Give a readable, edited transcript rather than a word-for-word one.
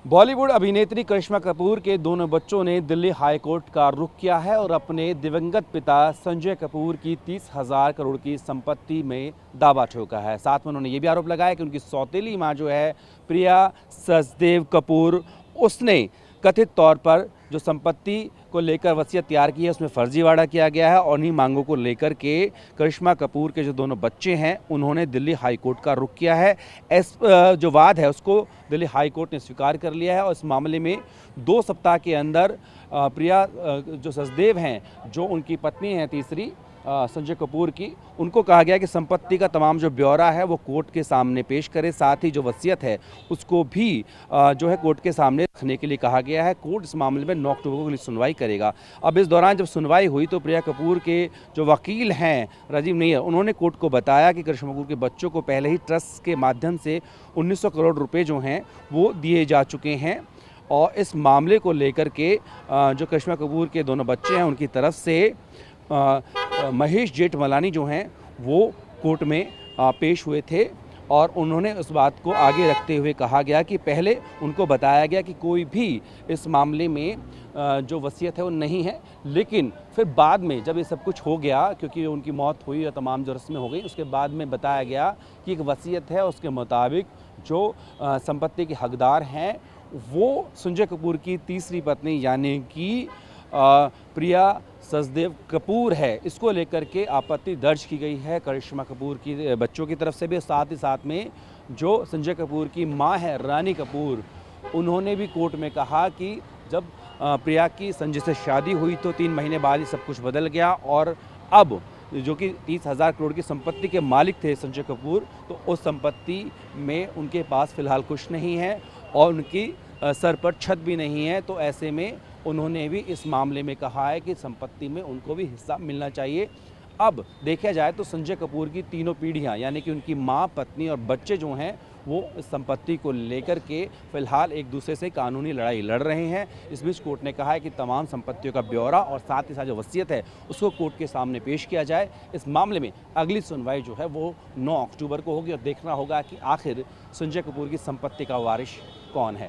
बॉलीवुड अभिनेत्री करिश्मा कपूर के दोनों बच्चों ने दिल्ली हाई कोर्ट का रुख किया है और अपने दिवंगत पिता संजय कपूर की 30,000 करोड़ की संपत्ति में दावा ठोका है। साथ में उन्होंने ये भी आरोप लगाया कि उनकी सौतेली मां जो है प्रिया सचदेव कपूर, उसने कथित तौर पर जो संपत्ति को लेकर वसीयत तैयार की है उसमें फर्जीवाड़ा किया गया है और उन्हीं मांगों को लेकर के करिश्मा कपूर के जो दोनों बच्चे हैं उन्होंने दिल्ली हाई कोर्ट का रुख किया है। जो वाद है उसको दिल्ली हाई कोर्ट ने स्वीकार कर लिया है और इस मामले में 2 सप्ताह के अंदर प्रिया जो सचदेव हैं, जो उनकी पत्नी हैं तीसरी संजय कपूर की, उनको कहा गया कि संपत्ति का तमाम जो ब्यौरा है वो कोर्ट के सामने पेश करें। साथ ही जो वसीयत है उसको भी जो है कोर्ट के सामने रखने के लिए कहा गया है। कोर्ट इस मामले में 9 अक्टूबर को सुनवाई करेगा। अब इस दौरान जब सुनवाई हुई तो प्रिया कपूर के जो वकील हैं राजीव नैयर, उन्होंने कोर्ट को बताया कि करिश्मा कपूर के बच्चों को पहले ही ट्रस्ट के माध्यम से 1900 करोड़ रुपये जो हैं वो दिए जा चुके हैं और इस मामले को लेकर के जो करिश्मा कपूर के दोनों बच्चे हैं उनकी तरफ से महेश जेठमलानी जो हैं वो कोर्ट में पेश हुए थे और उन्होंने उस बात को आगे रखते हुए कहा गया कि पहले उनको बताया गया कि कोई भी इस मामले में जो वसीयत है वो नहीं है, लेकिन फिर बाद में जब ये सब कुछ हो गया, क्योंकि उनकी मौत हुई और तमाम जो रस्में हो गई, उसके बाद में बताया गया कि एक वसीयत है, उसके मुताबिक जो संपत्ति के हकदार हैं वो संजय कपूर की तीसरी पत्नी यानी कि प्रिया सचदेव कपूर है। इसको लेकर के आपत्ति दर्ज की गई है करिश्मा कपूर की बच्चों की तरफ से भी। साथ ही साथ में जो संजय कपूर की मां है रानी कपूर, उन्होंने भी कोर्ट में कहा कि जब प्रिया की संजय से शादी हुई तो 3 महीने बाद ही सब कुछ बदल गया और अब जो कि 30,000 करोड़ की संपत्ति के मालिक थे संजय कपूर, तो उस संपत्ति में उनके पास फ़िलहाल कुछ नहीं है और उनकी सर पर छत भी नहीं है। तो ऐसे में उन्होंने भी इस मामले में कहा है कि संपत्ति में उनको भी हिस्सा मिलना चाहिए। अब देखा जाए तो संजय कपूर की तीनों पीढ़ियां यानी कि उनकी मां, पत्नी और बच्चे जो हैं वो इस संपत्ति को लेकर के फ़िलहाल एक दूसरे से कानूनी लड़ाई लड़ रहे हैं। इस बीच कोर्ट ने कहा है कि तमाम संपत्तियों का ब्यौरा और साथ ही साथ जो वसीयत है उसको कोर्ट के सामने पेश किया जाए। इस मामले में अगली सुनवाई जो है वो 9 अक्टूबर को होगी और देखना होगा कि आखिर संजय कपूर की संपत्ति का वारिस कौन है।